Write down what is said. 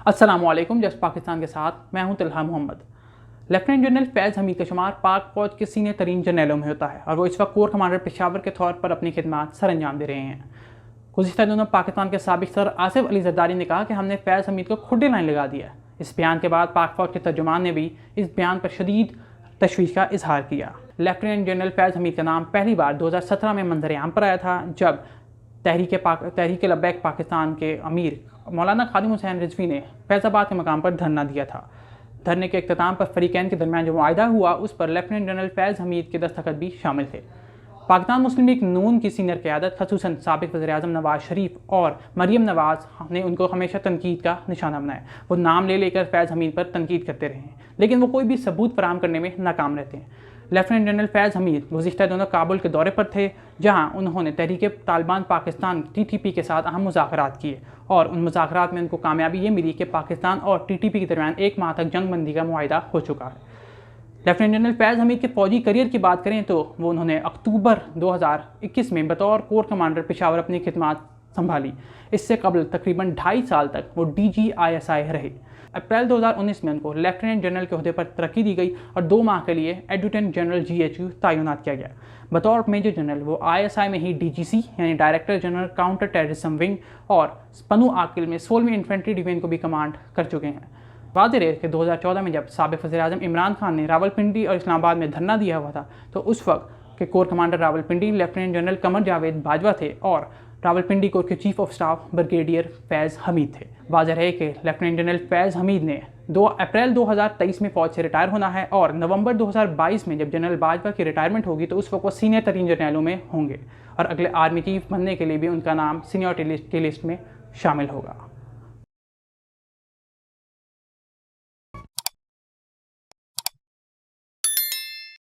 अस्सलामुअलैकुम। जस्ट पाकिस्तान के साथ मैं हूं तलहा मोहम्मद। लेफ्टिनेंट जनरल फैज़ हमीद का शुमार पाक फौज के सीनियर तरीन जनरलों में होता है और वो इस वक्त कोर कमांडर पेशावर के तौर पर अपनी खिदमत सर अंजाम दे रहे हैं। गुज़िश्ता दिनों पाकिस्तान के साबिक सदर आसिफ अली जरदारी ने कहा कि हमने फैज़ हमीद को खुद लाइन लगा दिया। इस बयान के बाद पाक फौज के तर्जुमान ने भी इस बयान पर शदीद तशवीश का इजहार किया। लेफ्टिनेंट जनरल फैज़ हमीद का नाम पहली बार 2017 में मंजर आम पर आया था, जब तहरीक लब्बैक पाकिस्तान के अमीर मौलाना खादिम हुसैन रिजवी ने फैज़ाबाद के मकाम पर धरना दिया था। धरने के इख्तिताम पर फरीकैन के दरमियान जो मुआहिदा हुआ उस पर लेफ्टिनेंट जनरल फैज़ हमीद के दस्तखत भी शामिल थे। पाकिस्तान मुस्लिम लीग नून की सीनियर क़यादत खसूसन साबिक़ वज़ीर-ए-आज़म नवाज शरीफ और मरीम नवाज़ ने उनको हमेशा तनकीद का निशाना बनाया। वो नाम ले लेकर फैज़ हमीद पर तनकीद करते रहे हैं, लेकिन वो कोई भी सबूत फराहम करने में नाकाम रहते हैं। लेफ्टिनेंट जनरल फैज़ हमीद गुज़िश्ता दिनों काबुल के दौरे पर थे, जहां उन्होंने तहरीक तालिबान पाकिस्तान TTP के साथ अहम मुज़ाकरात किए और उन मुज़ाकरात में उनको कामयाबी ये मिली कि पाकिस्तान और TTP के दरमियान 1 माह तक जंग बंदी का मुआहिदा हो चुका है। लेफ्टिनेंट जनरल फैज़ हमीद के फौजी करियर की बात करें तो वो उन्होंने अक्टूबर 2021 में बतौर कोर कमांडर पेशावर अपनी खिदमत संभाली। इससे कबल तकरीबन 2.5 साल तक वो DGISI रहे। अप्रैल 2019 में उनको लेफ्टिनेंट जनरल के ओहदे पर तरक्की दी गई और 2 माह के लिए एडजुटेंट जनरल GHQ तैनात किया गया। बतौर मेजर जनरल वो ISI में ही DGC यानी director general counter terrorism wing और पनू आकिल में 16वीं इन्फेंट्री डिवीजन को भी कमांड कर चुके हैं। वाज़ेह रहे कि 2014 में जब साबिक़ वज़ीर-ए-आज़म इमरान खान ने रावलपिंडी और इस्लामाबाद में धरना दिया हुआ था, तो उस वक्त के corps commander Rawalpindi lieutenant general Qamar Javed Bajwa थे और रावलपिंडी कोर के chief of staff brigadier Faiz Hameed थे। वाज़ेह रहे कि लेफ्टिनेंट जनरल फैज़ हमीद ने 2 अप्रैल 2023 में फ़ौज से रिटायर होना है और नवंबर 2022 में जब जनरल बाजवा की रिटायरमेंट होगी तो उस वक्त वो सीनियर तरीन जनरलों में होंगे और अगले आर्मी चीफ बनने के लिए भी उनका नाम सीनियरिटी की लिस्ट में शामिल होगा।